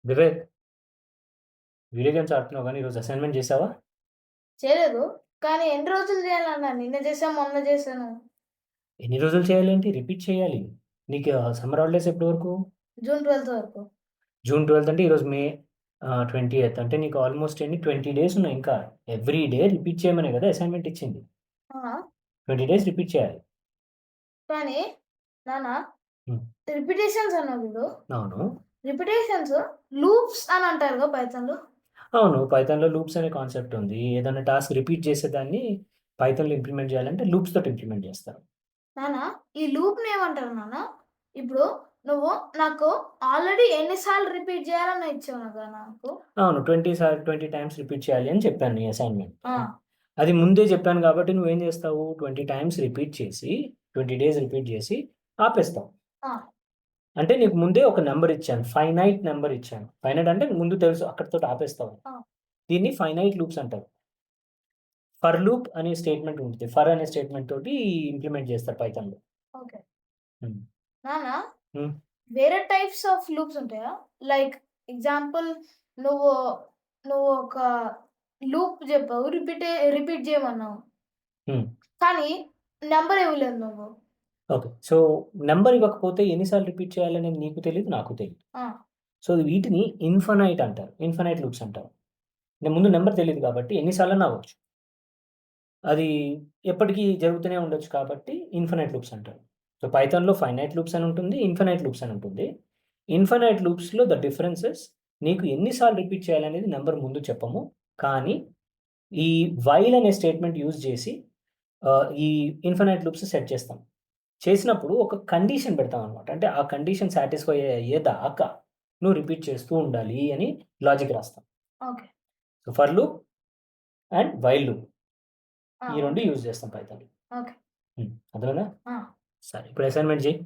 Vivek, video games ఆడుతున్నావు గానీ ఈరోజు అసైన్‌మెంట్ చేశావా? చేయలేదు. కానీ ఎన్ని రోజులు చేయాలన్నా? నిన్న చేశా, మొన్న చేశాను. ఎన్ని రోజులు చేయాలేంటి? రిపీట్ చేయాలి. నీకు సమ్మర్ హాలిడేస్ ఎప్పటి వరకు? జూన్ 12 వరకు. జూన్ 12 అంటే ఈరోజు మే 20థ్ అంటే నీకు ఆల్‌మోస్ట్ 20 డేస్ ఉన్నాయి ఇంకా. ఎవ్రీ డే రిపీట్ చేయమనే కదా అసైన్‌మెంట్ ఇచ్చింది. ఆ! 20 డేస్ రిపీట్ చేయాలి. కానీ నాన్న హ్మ్. రిపిటీషన్స్ అన్నావు చూడు. అవును. రిపిటీషన్స్ లూప్స్ అని అంటారుగా పైథాన్‌లో. అవును. పైథాన్‌లో లూప్స్ అనే కాన్సెప్ట్ ఉంది. ఏదైనా టాస్క్ రిపీట్ చేసేదాన్ని పైథాన్‌లో ఇంప్లిమెంట్ చేయాలంటే లూప్స్ తోటి ఇంప్లిమెంట్ చేస్తారు. నాన్న ఈ లూప్‌ని ఏమంటారు నాన్న? ఇప్పుడు నువ్వు నాకు ఆల్రెడీ ఎన్ని సార్లు రిపీట్ చేయాలని ఇచ్చావు నాకు. అవును. 20 టైమ్స్ రిపీట్ చేయాలి అని చెప్పాను నీ ఆ! అసైన్‌మెంట్‌లో. అది ముందే చెప్పాను కాబట్టి నువ్వేం చేస్తావు 20 టైమ్స్ రిపీట్ చేసి 20 డేస్ రిపీట్ చేసి ఆపేస్తావు. ఆ! అంటే నీకు ముందే ఒక నంబర్ ఇచ్చాను. ఫైనైట్ నంబర్ ఇచ్చాను. ఫైనైట్ అంటే ముందు తెలుసు అక్కడితోటి ఆపేస్తావు. ఆ! దీన్ని ఫైనైట్ లూప్స్ అంటారు. ఫర్ లూప్ అనే స్టేట్‌మెంట్ ఉంటది. ఫర్ అనే స్టేట్‌మెంట్ తోటి ఇంప్లిమెంట్ చేస్తారు పైథాన్‌లో. ఓకే. హ్మ్. నాన్న హ్మ్. వేరే టైప్స్ ఆఫ్ లూప్స్ ఉంటాయా? లైక్ ఎగ్జాంపుల్ నువ్వు నువ్వు ఒక లూప్ చెప్పావు. రిపీట్ చేయమన్నావు. హ్మ్. కానీ నంబర్ ఇవ్వలేదు నువ్వు. ఓకే. సో, నంబర్ ఇవ్వకపోతే ఎన్ని సార్లు రిపీట్ చేయాలనేది నీకు తెలీదు. నాకు తెలీదు. ఆ! సో, వీటిని ఇన్ఫినైట్ అంటారు. ఇన్ఫినైట్ లూప్స్ అంటారు. ముందు నంబర్ తెలీదు కాబట్టి ఎన్ని సార్లన్నా అవ్వచ్చు. అది ఎప్పటికి జరుగుతూనే ఉండొచ్చు కాబట్టి ఇన్ఫినైట్ లూప్స్ అంటారు. సో, పైథాన్‌లో ఫైనైట్ లూప్స్ అని ఉంటుంది. ఇన్ఫినైట్ లూప్స్ అని ఉంటుంది. ఇన్ఫినైట్ లూప్స్‌లో ద డిఫరెన్సెస్ నీకు ఎన్ని సార్లు రిపీట్ చేయాలనేది నంబర్ ముందు చెప్పము. కానీ ఈ వైల్ అనే స్టేట్‌మెంట్ యూజ్ చేసి ఈ ఇన్ఫినైట్ లూప్స్ సెట్ చేస్తాం. చేసినప్పుడు ఒక కండిషన్ పెడతామనమాట. అంటే ఆ కండిషన్ సాటిస్ఫై అయ్యేదాకా నువ్వు రిపీట్ చేస్తూ ఉండాలి అని లాజిక్ రాస్తాం. Okay. So, for loop and while loop ఆ! ఈ 2 ఓకే. యూజ్ చేస్తాం పైథాన్‌లో. ఓకే. హ్మ్. అర్థమైందా? ఆ! సరే. ఇప్పుడు అసైన్‌మెంట్ చెయి.